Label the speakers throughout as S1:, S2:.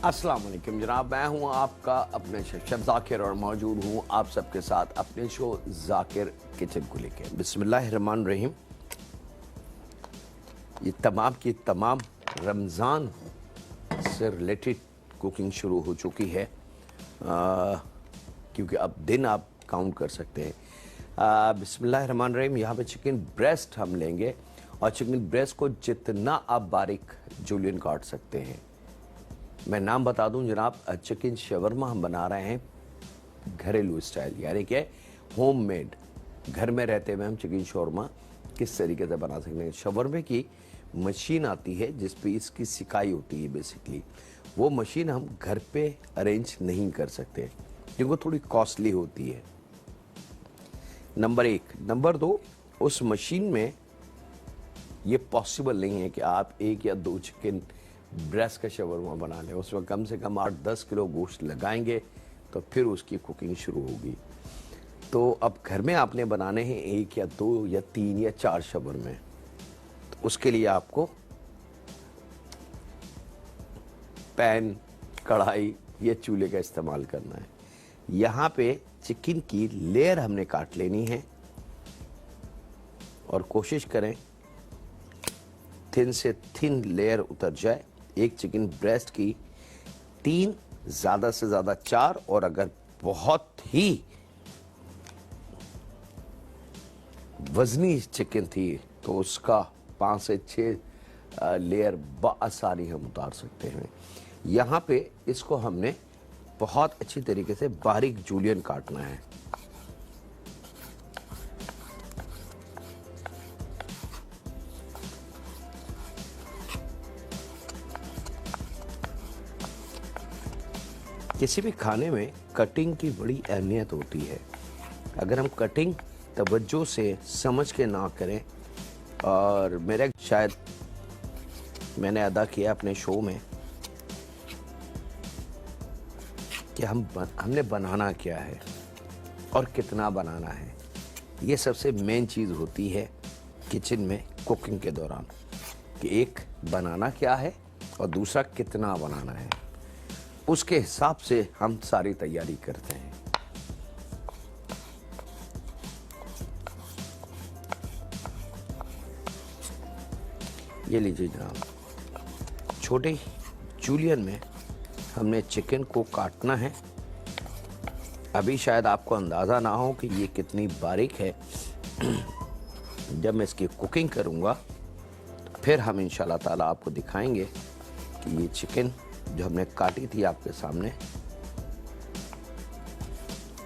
S1: अस्सलाम वालेकुम जनाब, मैं हूं आपका अपने शेफ जाकिर और मौजूद हूं आप सबके साथ अपने शो जाकिर किचन को लेके। बिस्मिल्लाहिर्रहमानिर्रहीम। ये तमाम की तमाम रमज़ान से रिलेटेड कुकिंग शुरू हो चुकी है, क्योंकि अब दिन आप काउंट कर सकते हैं। बिस्मिल्लाहिर्रहमानिर्रहीम। यहाँ पे चिकन ब्रेस्ट हम लेंगे और चिकन ब्रेस्ट को जितना आप बारीक जूलियन काट सकते हैं। मैं नाम बता दूं जनाब, चिकन शवरमा हम बना रहे हैं घरेलू स्टाइल, यानी कि होममेड। घर में रहते हुए हम चिकन शवरमा किस तरीके से बना सकते हैं। शवरमे की मशीन आती है जिस पे इसकी सिकाई होती है। बेसिकली वो मशीन हम घर पे अरेंज नहीं कर सकते क्योंकि वो थोड़ी कॉस्टली होती है, नंबर एक। नंबर दो, उस मशीन में ये पॉसिबल नहीं है कि आप 1 या 2 चिकन ब्रेस्ट का शवरमा बना लें। उसमें कम से कम 8-10 किलो गोश्त लगाएंगे तो फिर उसकी कुकिंग शुरू होगी। तो अब घर में आपने बनाने हैं 1 या 2 या 3 या 4 शवरमे, तो उसके लिए आपको पैन, कढ़ाई या चूल्हे का इस्तेमाल करना है। यहाँ पे चिकन की लेयर हमने काट लेनी है और कोशिश करें थिन से थिन लेयर उतर जाए। एक चिकन ब्रेस्ट की 3, ज़्यादा से ज़्यादा 4, और अगर बहुत ही वजनी चिकन थी तो उसका 5 से 6 लेयर बआसानी हम उतार सकते हैं। यहाँ पे इसको हमने बहुत अच्छी तरीके से बारीक जूलियन काटना है। किसी भी खाने में कटिंग की बड़ी अहमियत होती है। अगर हम कटिंग तवज्जो से समझ के ना करें, और मेरा शायद मैंने अदा किया अपने शो में कि हमने बनाना क्या है और कितना बनाना है। ये सबसे मेन चीज़ होती है किचन में कुकिंग के दौरान, कि एक बनाना क्या है और दूसरा कितना बनाना है। उसके हिसाब से हम सारी तैयारी करते हैं। ये लीजिए जनाब, छोटे जूलियन में हमने चिकन को काटना है। अभी शायद आपको अंदाज़ा ना हो कि ये कितनी बारीक है। जब मैं इसकी कुकिंग करूँगा फिर हम इंशाल्लाह ताला आपको दिखाएंगे कि ये चिकन जो हमने काटी थी आपके सामने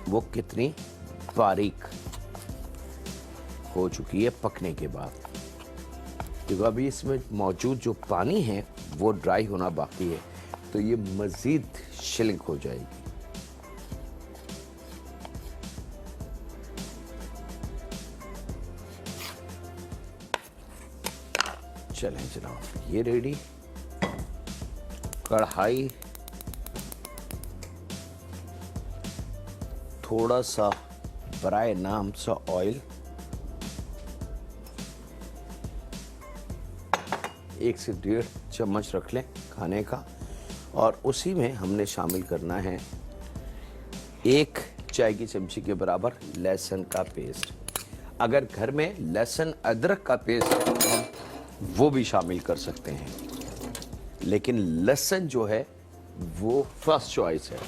S1: वो कितनी बारीक हो चुकी है पकने के बाद। क्योंकि अभी इसमें मौजूद जो पानी है वो ड्राई होना बाकी है, तो ये मज़ीद शिलिंग हो जाएगी। चलें जनाब, ये रेडी। कढ़ाई थोड़ा सा बराए नाम सा ऑयल, 1 से 1.5 चम्मच रख लें खाने का, और उसी में हमने शामिल करना है 1 चाय की चमची के बराबर लहसुन का पेस्ट। अगर घर में लहसुन अदरक का पेस्ट है तो हम वो भी शामिल कर सकते हैं, लेकिन लहसुन जो है वो फर्स्ट चॉइस है।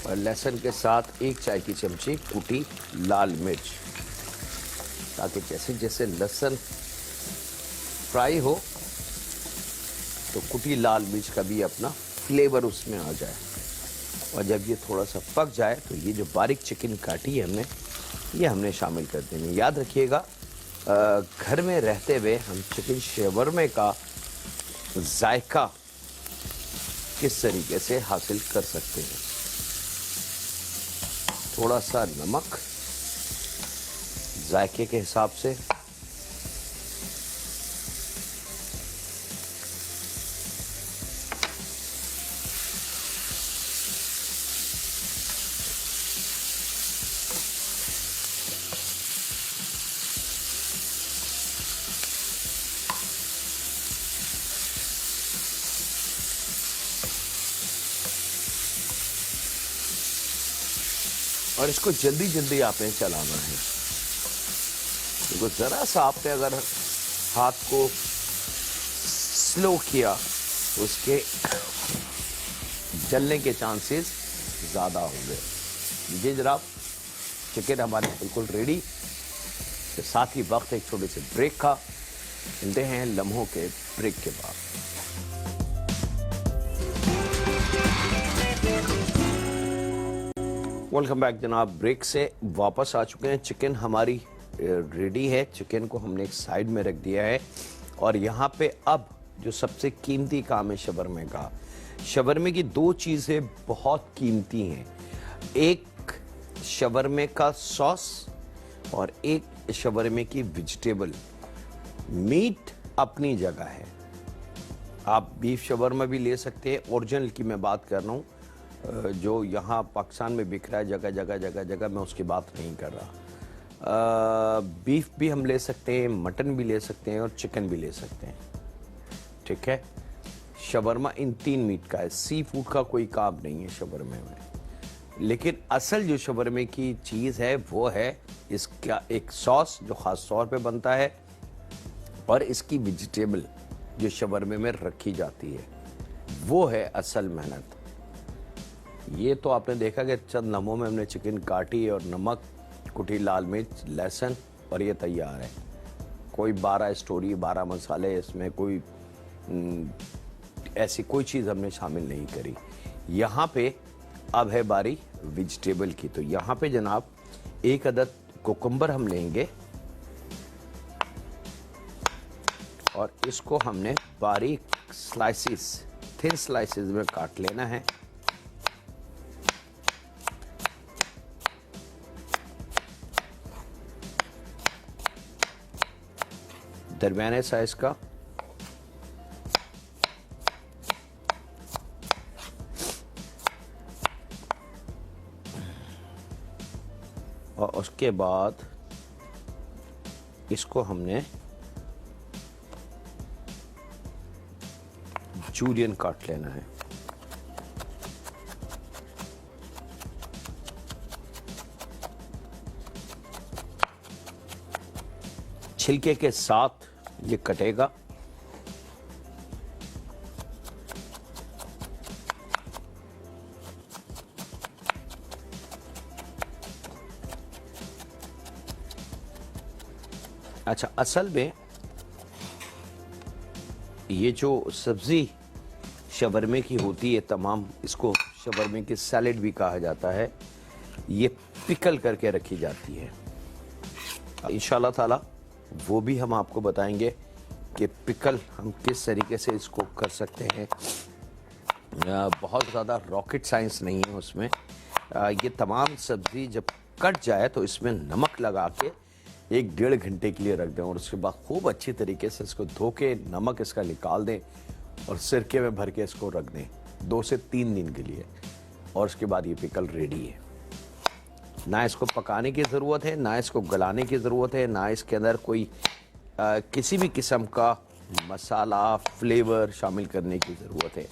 S1: और लहसुन के साथ 1 चाय की चमची कुटी लाल मिर्च, ताकि जैसे जैसे लहसुन फ्राई हो तो कुटी लाल मिर्च का भी अपना फ्लेवर उसमें आ जाए। और जब ये थोड़ा सा पक जाए तो ये जो बारीक चिकन काटी है हमने, ये हमने शामिल कर देनी। याद रखिएगा, घर में रहते हुए हम चिकन शवरमे का जायका किस तरीके से हासिल कर सकते हैं। थोड़ा सा नमक जायके के हिसाब से, और इसको जल्दी जल्दी आपने चलाना है। देखो जरा सा आपने अगर हाथ को स्लो किया तो उसके जलने के चांसेस ज़्यादा होंगे। ये जनाब चिकन हमारे बिल्कुल रेडी। के साथ ही वक्त एक छोटे से ब्रेक का। मिलते हैं लम्हों के ब्रेक के बाद। वेलकम बैक जनाब, ब्रेक से वापस आ चुके हैं। चिकन हमारी रेडी है। चिकन को हमने एक साइड में रख दिया है और यहाँ पे अब जो सबसे कीमती काम है शवरमे का। शवरमे की दो चीज़ें बहुत कीमती हैं, एक शवरमे का सॉस और एक शवरमे की वेजिटेबल। मीट अपनी जगह है, आप बीफ शवरमा भी ले सकते हैं, ओरिजिनल की मैं बात कर रहा हूँ, जो यहाँ पाकिस्तान में बिक रहा है जगह जगह जगह जगह, मैं उसकी बात नहीं कर रहा। बीफ भी हम ले सकते हैं, मटन भी ले सकते हैं और चिकन भी ले सकते हैं। ठीक है, शवरमा इन तीन मीट का है। सी फूड का कोई काम नहीं है शवरमे में। लेकिन असल जो शवरमे की चीज़ है वो है इसका एक सॉस जो ख़ास तौर पे बनता है और इसकी वेजिटेबल जो शवरमे में रखी जाती है, वो है असल मेहनत। ये तो आपने देखा कि चंद लम्हों में हमने चिकन काटी और नमक, कुटी लाल मिर्च, लहसुन और ये तैयार है। कोई 12 स्टोरी 12 मसाले, इसमें कोई ऐसी कोई चीज़ हमने शामिल नहीं करी। यहाँ पे अब है बारी वेजिटेबल की। तो यहाँ पे जनाब एक अदद कुकुम्बर हम लेंगे और इसको हमने बारीक स्लाइसिस, थिन स्लाइसिस में काट लेना है। दरमियाने साइज का। और उसके बाद इसको हमने जूलियन काट लेना है। छिलके के साथ ये कटेगा। अच्छा, असल में ये जो सब्जी शवरमे की होती है तमाम, इसको शवरमे की सैलेड भी कहा जाता है, ये पिकल करके रखी जाती है। इंशाल्लाह ताला वो भी हम आपको बताएंगे कि पिकल हम किस तरीके से इसको कर सकते हैं। बहुत ज़्यादा रॉकेट साइंस नहीं है उसमें। ये तमाम सब्ज़ी जब कट जाए तो इसमें नमक लगा के 1-1.5 घंटे के लिए रख दें और उसके बाद खूब अच्छी तरीके से इसको धो के नमक इसका निकाल दें और सिरके में भर के इसको रख दें 2 से 3 दिन के लिए। और उसके बाद ये पिकल रेडी है। ना इसको पकाने की ज़रूरत है, ना इसको गलाने की ज़रूरत है, ना इसके अंदर कोई किसी भी किस्म का मसाला फ्लेवर शामिल करने की ज़रूरत है।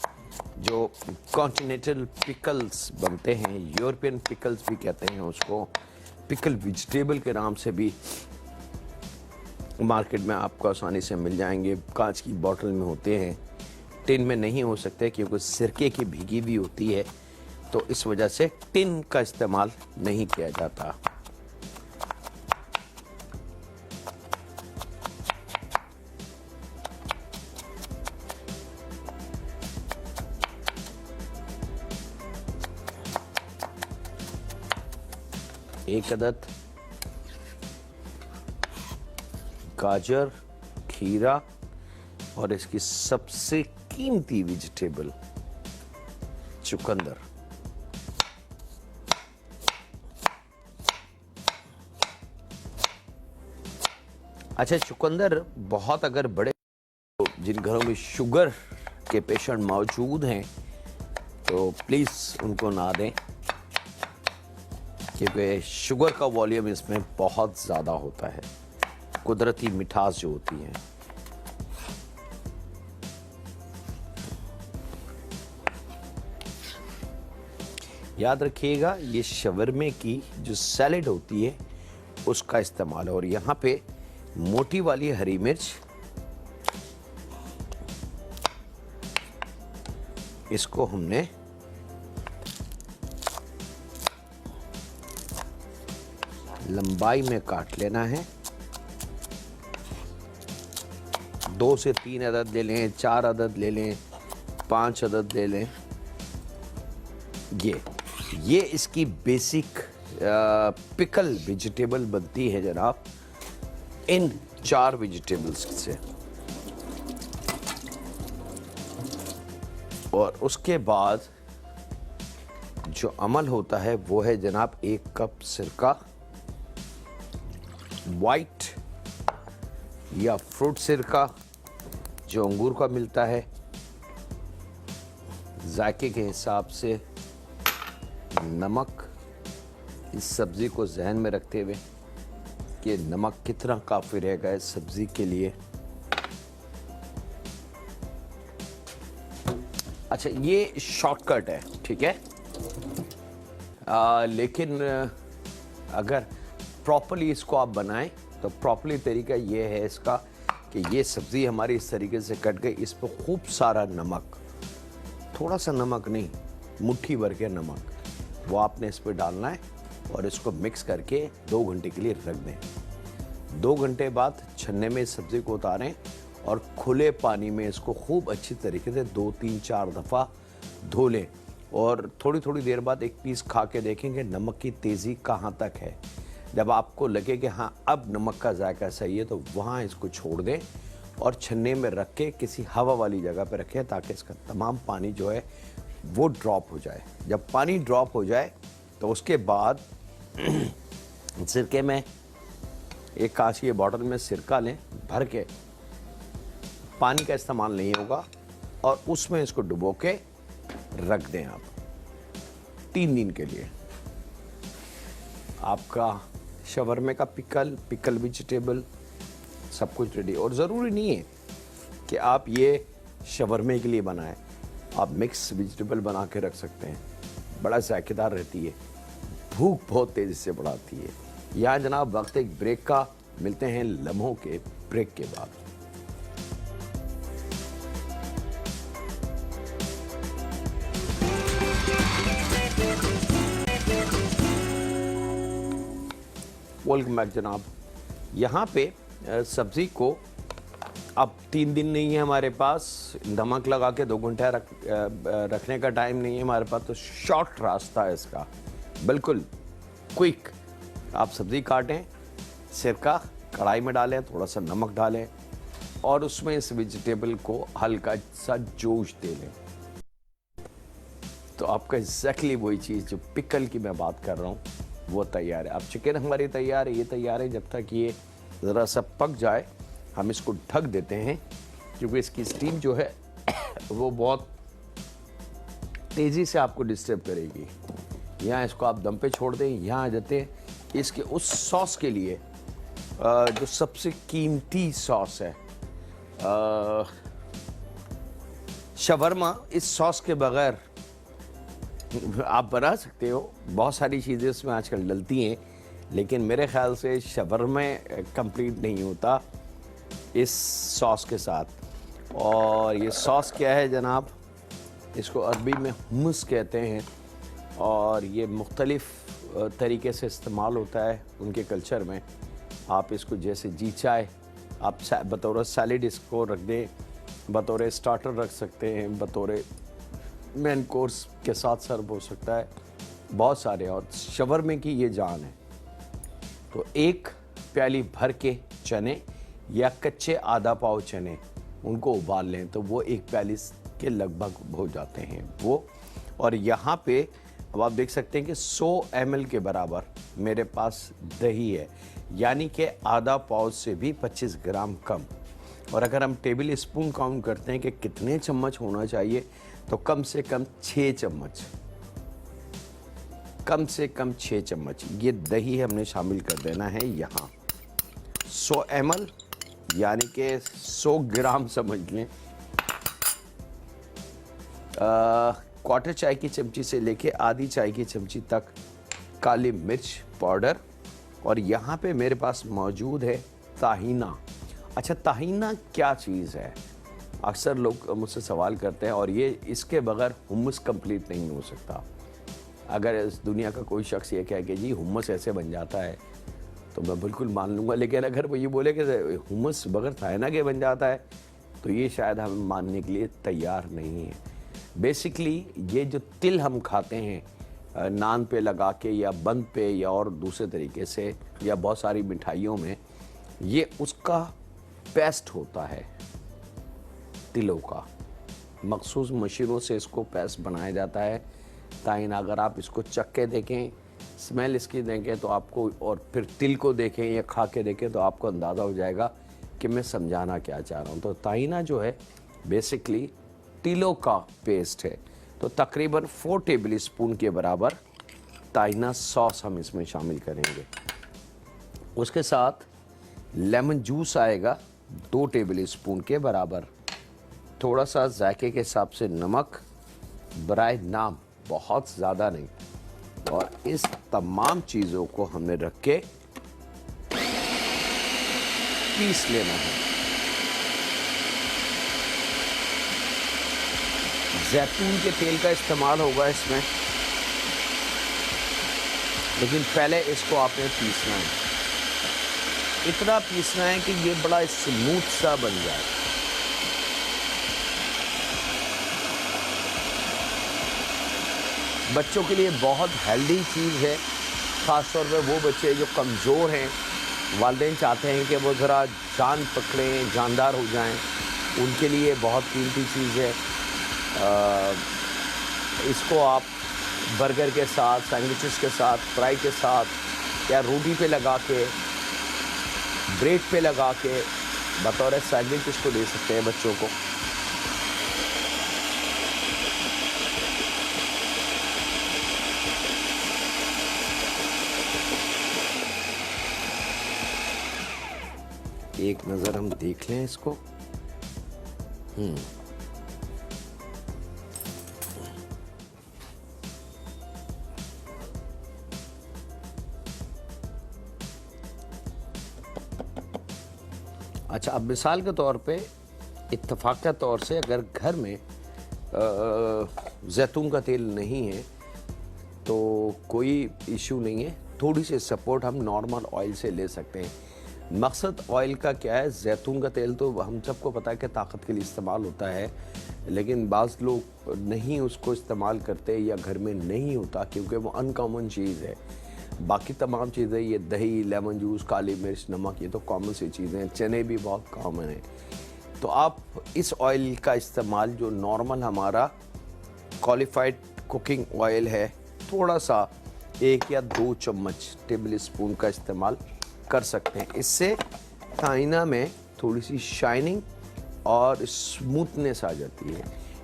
S1: जो कॉन्टिनेंटल पिकल्स बनते हैं, यूरोपियन पिकल्स भी कहते हैं उसको, पिकल वेजिटेबल के नाम से भी मार्केट में आपको आसानी से मिल जाएंगे। कांच की बोतल में होते हैं, टिन में नहीं हो सकते क्योंकि सिरके की भीगी हुई होती है, तो इस वजह से टिन का इस्तेमाल नहीं किया जाता। एक अदद गाजर, खीरा और इसकी सबसे कीमती वेजिटेबल चुकंदर। अच्छा, चुकंदर बहुत अगर बड़े, जिन घरों में शुगर के पेशेंट मौजूद हैं तो प्लीज़ उनको ना दें क्योंकि शुगर का वॉल्यूम इसमें बहुत ज़्यादा होता है, कुदरती मिठास जो होती है। याद रखिएगा ये शवरमे की जो सैलेड होती है उसका इस्तेमाल है। और यहाँ पे मोटी वाली हरी मिर्च, इसको हमने लंबाई में काट लेना है। 2 से 3 अदद ले लें, 4 अदद ले लें, 5 अदद ले लें। ये इसकी बेसिक पिकल वेजिटेबल बनती है जनाब इन 4 वेजिटेबल्स से। और उसके बाद जो अमल होता है वो है जनाब 1 कप सिरका, वाइट या फ्रूट सिरका जो अंगूर का मिलता है, जायके के हिसाब से नमक, इस सब्ज़ी को जहन में रखते हुए कि नमक कितना काफ़ी रहेगा इस सब्ज़ी के लिए। अच्छा, ये शॉर्टकट है, ठीक है, लेकिन अगर प्रॉपर्ली इसको आप बनाएं तो प्रॉपर्ली तरीका ये है इसका कि ये सब्ज़ी हमारी इस तरीके से कट गई, इस पर खूब सारा नमक, थोड़ा सा नमक नहीं, मुट्ठी भर के नमक, वो आपने इस पर डालना है और इसको मिक्स करके 2 घंटे के लिए रख दें। 2 घंटे बाद छन्ने में इस सब्ज़ी को उतारें और खुले पानी में इसको खूब अच्छी तरीके से 2, 3, 4 दफ़ा धो लें। और थोड़ी थोड़ी देर बाद एक पीस खा के देखेंगे नमक की तेज़ी कहाँ तक है। जब आपको लगे कि हाँ अब नमक का जायका सही है तो वहाँ इसको छोड़ दें और छन्ने में रख के किसी हवा वाली जगह पर रखें ताकि इसका तमाम पानी जो है वो ड्रॉप हो जाए। जब पानी ड्रॉप हो जाए तो उसके बाद सिरके में एक कांच की बॉटल में सिरका लें भर के, पानी का इस्तेमाल नहीं होगा, और उसमें इसको डुबो के रख दें आप 3 दिन के लिए। आपका शवरमे का पिकल वेजिटेबल सब कुछ रेडी। और ज़रूरी नहीं है कि आप ये शवरमे के लिए बनाएं, आप मिक्स वेजिटेबल बना के रख सकते हैं, बड़ा जायकेदार रहती है, भूख बहुत तेज़ी से बढ़ाती है। यहाँ जनाब वक्त एक ब्रेक का, मिलते हैं लम्हों के ब्रेक के बाद। वेलकम बैक जनाब। यहाँ पे सब्ज़ी को अब 3 दिन नहीं है हमारे पास, नमक लगा के 2 घंटे रखने का टाइम नहीं है हमारे पास, तो शॉर्ट रास्ता है इसका, बिल्कुल क्विक। आप सब्ज़ी काटें, सिरका कढ़ाई में डालें, थोड़ा सा नमक डालें और उसमें इस वेजिटेबल को हल्का सा जोश दे लें, तो आपका एग्जैक्टली वही चीज़ जो पिकल की मैं बात कर रहा हूँ वो तैयार है। अब चिकन हमारी तैयार है, ये तैयार है। जब तक ये ज़रा सा पक जाए हम इसको ढक देते हैं, क्योंकि इसकी स्टीम जो है वो बहुत तेज़ी से आपको डिस्टर्ब करेगी। यहाँ इसको आप दम पे छोड़ दें। यहाँ आ जाते हैं इसके उस सॉस के लिए जो सबसे कीमती सॉस है शवरमा। इस सॉस के बगैर आप बना सकते हो, बहुत सारी चीज़ें उसमें आजकल डलती हैं, लेकिन मेरे ख्याल से शवरमा कंप्लीट नहीं होता इस सॉस के साथ। और ये सॉस क्या है जनाब, इसको अरबी में हुम्मस कहते हैं और ये मुख्तलिफ़ तरीके से इस्तेमाल होता है उनके कल्चर में। आप इसको जैसे जी चाहे आप बतौर सैलेड इसको रख दें, बतौर स्टार्टर रख सकते हैं, बतौर मेन कोर्स के साथ सर्व हो सकता है, बहुत सारे। और शवरमे की ये जान है। तो 1 प्याली भर के चने या कच्चे आधा पाव चने उनको उबाल लें तो वो 1 प्याली के लगभग हो जाते हैं वो। और यहाँ पे अब आप देख सकते हैं कि 100 ml के बराबर मेरे पास दही है, यानी कि आधा पाव से भी 25 ग्राम कम। और अगर हम टेबल स्पून काउंट करते हैं कि कितने चम्मच होना चाहिए, तो कम से कम 6 चम्मच, कम से कम 6 चम्मच ये दही हमने शामिल कर देना है यहाँ। 100 ml यानी कि 100 ग्राम समझ लें। क्वार्टर चाय की चमची से लेके आधी चाय की चमची तक काली मिर्च पाउडर, और यहाँ पे मेरे पास मौजूद है ताहीना। अच्छा, ताहीना क्या चीज़ है? अक्सर लोग मुझसे सवाल करते हैं, और ये इसके बगैर हुम्मस कंप्लीट नहीं हो सकता। अगर इस दुनिया का कोई शख्स ये कहे कि जी हुम्मस ऐसे बन जाता है, तो मैं बिल्कुल मान लूँगा। लेकिन अगर वो ये बोले कि हुम्मस बगैर ताहीना के बन जाता है, तो ये शायद हम मानने के लिए तैयार नहीं है। बेसिकली ये जो तिल हम खाते हैं नान पे लगा के या बंद पे या और दूसरे तरीके से या बहुत सारी मिठाइयों में, ये उसका पेस्ट होता है तिलों का। मखसूस मशीनों से इसको पेस्ट बनाया जाता है। ताइन अगर आप इसको चख के देखें, स्मेल इसकी देखें तो आपको, और फिर तिल को देखें या खा के देखें तो आपको अंदाज़ा हो जाएगा कि मैं समझाना क्या चाह रहा हूँ। तो ताइना जो है बेसिकली तिलों का पेस्ट है। तो तकरीबन 4 टेबल स्पून के बराबर ताइना सॉस हम इसमें शामिल करेंगे। उसके साथ लेमन जूस आएगा 2 टेबल स्पून के बराबर। थोड़ा सा जायके के हिसाब से नमक, बराए नाम बहुत ज़्यादा नहीं। और इस तमाम चीज़ों को हमने रख के पीस लेना है। जैतून के तेल का इस्तेमाल होगा इसमें, लेकिन पहले इसको आपने पीसना है। इतना पीसना है कि ये बड़ा स्मूथ सा बन जाए। बच्चों के लिए बहुत हेल्दी चीज़ है, ख़ास तौर पे वो बच्चे जो कमज़ोर हैं। वालिदैन चाहते हैं कि वो ज़रा जान पकड़ें, जानदार हो जाएं, उनके लिए बहुत कीमती चीज़ है। इसको आप बर्गर के साथ, सैंडविचेस के साथ, फ्राई के साथ या रोटी पे लगा के, ब्रेड पे लगा के बतौर सैंडविच इसको दे सकते हैं बच्चों को। एक नज़र हम देख लें इसको। अच्छा, अब मिसाल के तौर पे, इत्तफाक के तौर से, अगर घर में जैतून का तेल नहीं है तो कोई इशू नहीं है, थोड़ी सी सपोर्ट हम नॉर्मल ऑयल से ले सकते हैं। मकसद ऑयल का क्या है? जैतून का तेल तो हम सबको पता है कि ताकत के लिए इस्तेमाल होता है, लेकिन बाज़ लोग नहीं उसको इस्तेमाल करते या घर में नहीं होता क्योंकि वो अनकॉमन चीज़ है। बाकी तमाम चीज़ें, ये दही, लेमन जूस, काली मिर्च, नमक, ये तो कॉमन सी चीज़ें हैं। चने भी बहुत कॉमन हैं। तो आप इस ऑयल का इस्तेमाल, जो नॉर्मल हमारा क्वालिफाइड कुकिंग ऑयल है, थोड़ा सा 1 या 2 चम्मच टेबल स्पून का इस्तेमाल कर सकते हैं। इससे ताइना में थोड़ी सी शाइनिंग और स्मूथनेस आ जाती है।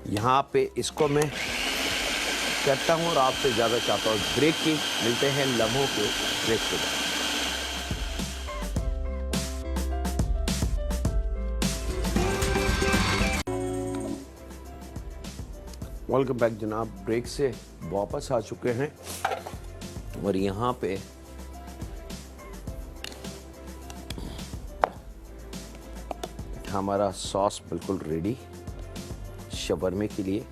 S1: यहाँ पे इसको मैं करता हूँ और आपसे ज़्यादा चाहता हूँ ब्रेक की। मिलते हैं लम्हों के ब्रेक के बाद। वेलकम बैक जनाब। ब्रेक से वापस आ चुके हैं और यहाँ पे हमारा सॉस बिल्कुल रेडी शवरमे के लिए।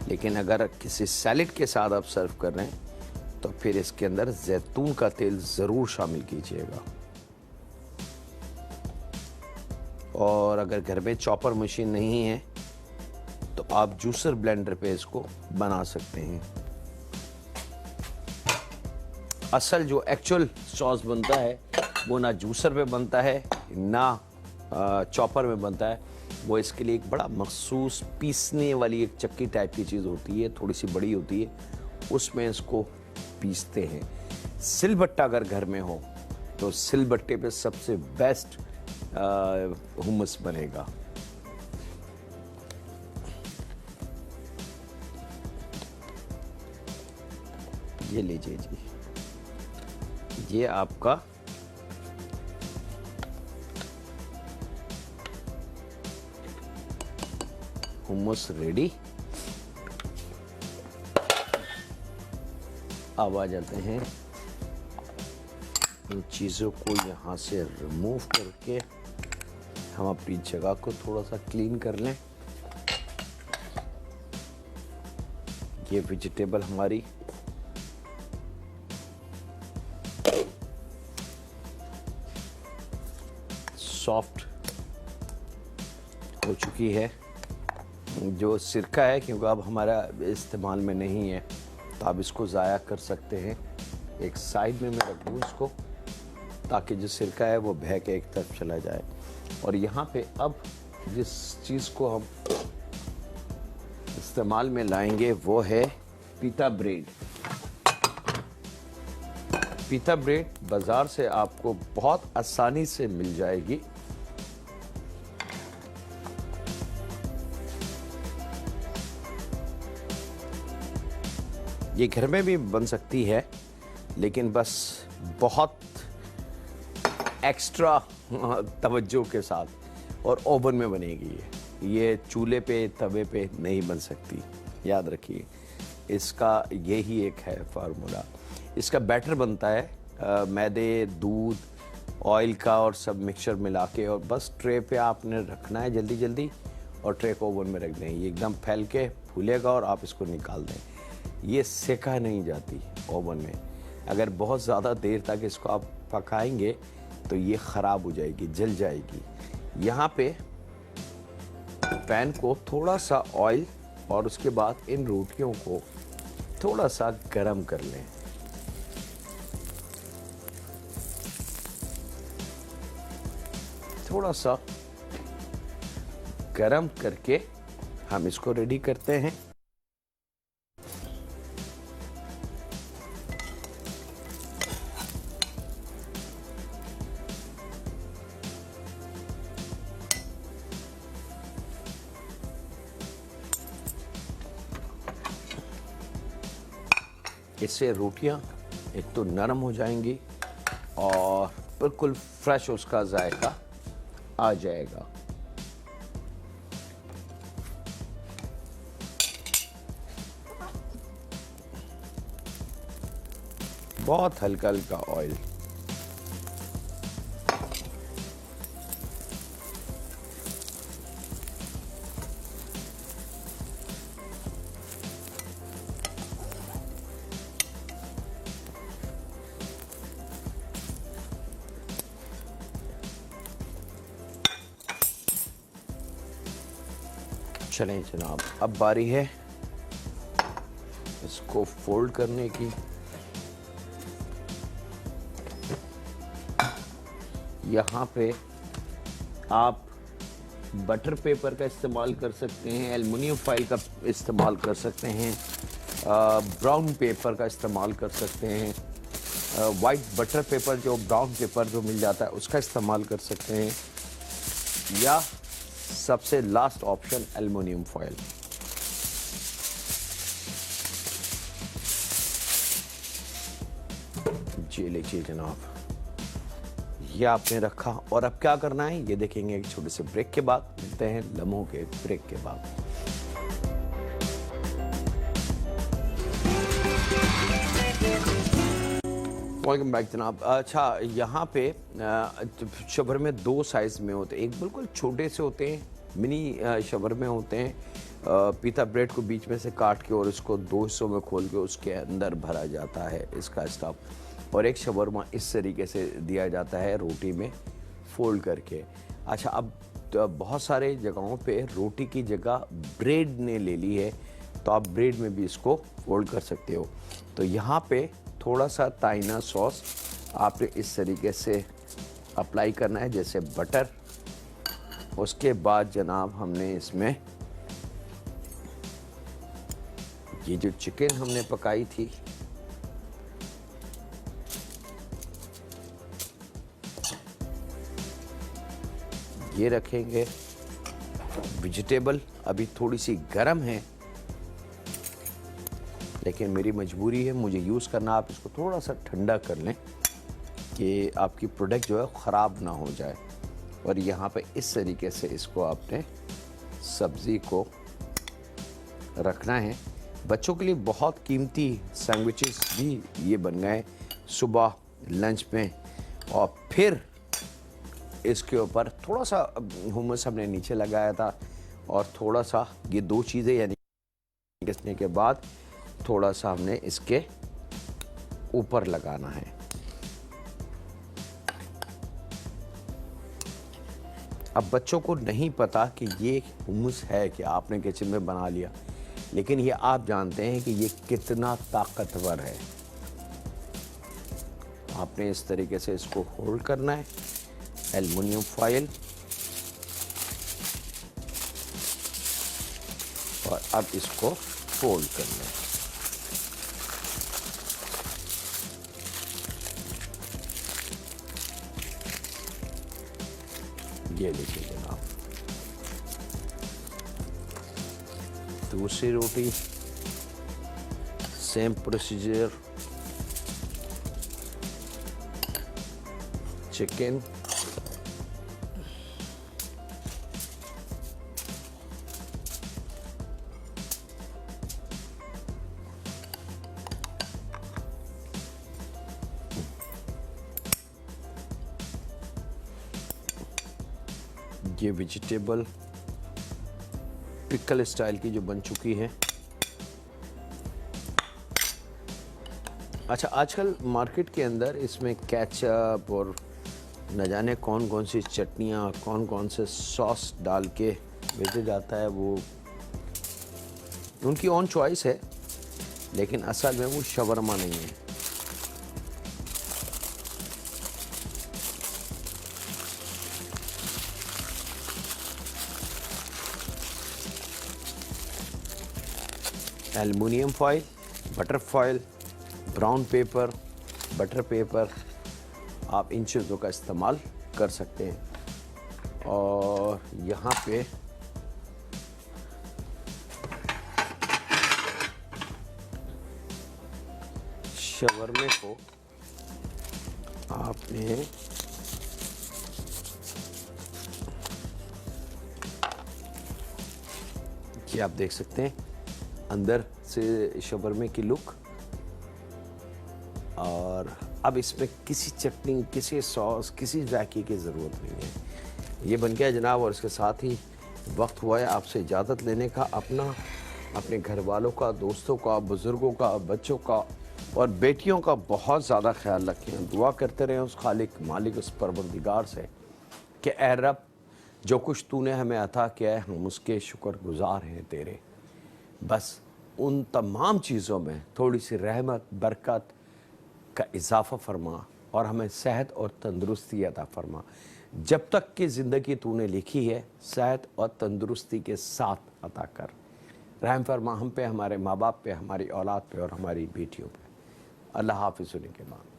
S1: लेकिन अगर किसी सैलेड के साथ आप सर्व कर रहे हैं तो फिर इसके अंदर जैतून का तेल ज़रूर शामिल कीजिएगा। और अगर घर में चॉपर मशीन नहीं है तो आप जूसर ब्लेंडर पे इसको बना सकते हैं। असल जो एक्चुअल सॉस बनता है वो ना जूसर पे बनता है ना चॉपर में बनता है। वो इसके लिए एक बड़ा मखसूस पीसने वाली एक चक्की टाइप की चीज़ होती है, थोड़ी सी बड़ी होती है, उसमें इसको पीसते हैं। सिलबट्टा अगर घर में हो तो सिलबट्टे पे सबसे बेस्ट हुम्मस बनेगा। ये लीजिए जी, ये आपका हुम्मस रेडी। अब आ जाते हैं इन चीज़ों को यहाँ से रिमूव करके हम अपनी जगह को थोड़ा सा क्लीन कर लें। ये वेजिटेबल हमारी सॉफ्ट हो चुकी है। जो सिरका है, क्योंकि अब हमारा इस्तेमाल में नहीं है, तो आप इसको ज़ाया कर सकते हैं। एक साइड में मैं रख दूँ इसको, ताकि जो सिरका है वो बह के एक तरफ चला जाए। और यहाँ पे अब जिस चीज़ को हम इस्तेमाल में लाएंगे वो है पीता ब्रेड। पीता ब्रेड बाज़ार से आपको बहुत आसानी से मिल जाएगी। ये घर में भी बन सकती है, लेकिन बस बहुत एक्स्ट्रा तवज्जो के साथ और ओवन में बनेगी। ये चूल्हे पे तवे पे नहीं बन सकती, याद रखिए। इसका यही एक है फार्मूला। इसका बैटर बनता है मैदे, दूध, ऑयल का और सब मिक्सचर मिला के, और बस ट्रे पे आपने रखना है जल्दी जल्दी और ट्रे को ओवन में रख दें। ये एकदम फैल के फूलेगा और आप इसको निकाल दें। ये सेका नहीं जाती ओवन में। अगर बहुत ज़्यादा देर तक इसको आप पकाएंगे तो ये ख़राब हो जाएगी, जल जाएगी। यहाँ पे पैन को थोड़ा सा ऑयल और उसके बाद इन रोटियों को थोड़ा सा गरम कर लें। थोड़ा सा गरम करके हम इसको रेडी करते हैं। इससे रोटियां एक तो नरम हो जाएंगी और बिल्कुल फ्रेश उसका जायका आ जाएगा। बहुत हल्का हल्का ऑयल। चलें जनाब, अब बारी है इसको फोल्ड करने की। यहाँ पे आप बटर पेपर का इस्तेमाल कर सकते हैं, एल्युमिनियम फाइल का इस्तेमाल कर सकते हैं, ब्राउन पेपर का इस्तेमाल कर सकते हैं, वाइट बटर पेपर जो ब्राउन पेपर जो मिल जाता है उसका इस्तेमाल कर सकते हैं, या सबसे लास्ट ऑप्शन एल्युमिनियम फॉयल। जी लीजिए जनाब, ये आपने रखा। और अब क्या करना है ये देखेंगे एक छोटे से ब्रेक के बाद। मिलते हैं लम्हों के ब्रेक के बाद। वेलकम बैक जनाब। अच्छा, यहाँ पे शवरमे दो साइज़ में होते हैं। एक बिल्कुल छोटे से होते हैं, मिनी शवरमे होते हैं। पीता ब्रेड को बीच में से काट के और इसको दो हिस्सों में खोल के उसके अंदर भरा जाता है इसका स्टफ। और एक शवरमा इस तरीके से दिया जाता है रोटी में फोल्ड करके। अच्छा, अब बहुत सारे जगहों पे रोटी की जगह ब्रेड ने ले ली है, तो आप ब्रेड में भी इसको फोल्ड कर सकते हो। तो यहाँ पे थोड़ा सा ताइना सॉस आपने इस तरीके से अप्लाई करना है, जैसे बटर। उसके बाद जनाब हमने इसमें ये जो चिकन हमने पकाई थी ये रखेंगे। वेजिटेबल अभी थोड़ी सी गर्म है, लेकिन मेरी मजबूरी है, मुझे यूज़ करना। आप इसको थोड़ा सा ठंडा कर लें कि आपकी प्रोडक्ट जो है ख़राब ना हो जाए। और यहाँ पे इस तरीके से इसको आपने सब्ज़ी को रखना है। बच्चों के लिए बहुत कीमती सैंडविचेस भी ये बन गए सुबह लंच में। और फिर इसके ऊपर थोड़ा सा हुमस हमने नीचे लगाया था और थोड़ा सा ये दो चीज़ें यानी घिसने के बाद थोड़ा सा हमने इसके ऊपर लगाना है। अब बच्चों को नहीं पता कि ये हुमस है कि आपने किचन में बना लिया, लेकिन ये आप जानते हैं कि ये कितना ताकतवर है। आपने इस तरीके से इसको होल्ड करना है, एल्युमिनियम फॉयल, और अब इसको फोल्ड करना है। ये देखिए जनाब, दूसरी रोटी सेम प्रोसीजर, चिकन, ये वेजिटेबल पिकल स्टाइल की जो बन चुकी है। अच्छा, आजकल मार्केट के अंदर इसमें केचप और न जाने कौन कौन सी चटनियाँ, कौन कौन से सॉस डाल के बेचा जाता है, वो उनकी ऑन चॉइस है, लेकिन असल में वो शवरमा नहीं है। Aluminium foil, butter foil, brown paper, butter paper, आप इन चीज़ों का इस्तेमाल कर सकते हैं। और यहाँ पे शवरमे को आपने ये आप देख सकते हैं अंदर से शवरमे की लुक। और अब इसमें किसी चटनी, किसी सॉस, किसी जायके की ज़रूरत नहीं है। ये बन गया जनाब, और इसके साथ ही वक्त हुआ है आपसे इजाज़त लेने का। अपने घर वालों का, दोस्तों का, बुज़ुर्गों का, बच्चों का और बेटियों का बहुत ज़्यादा ख्याल रखें। दुआ करते रहें उस खालिक मालिक, उस परवरदिगार से कि ऐ रब, जो कुछ तूने हमें अता किया है हम उसके शुक्रगुजार हैं तेरे। बस उन तमाम चीज़ों में थोड़ी सी रहमत, बरकत का इजाफ़ा फरमा और हमें सेहत और तंदुरुस्ती अता फरमा। जब तक की ज़िंदगी तूने लिखी है, सेहत और तंदुरुस्ती के साथ अता कर। रहम फरमा हम पे, हमारे माँ बाप पे, हमारी औलाद पे और हमारी बेटियों पे। अल्लाह हाफ़िज़ होने के बाद।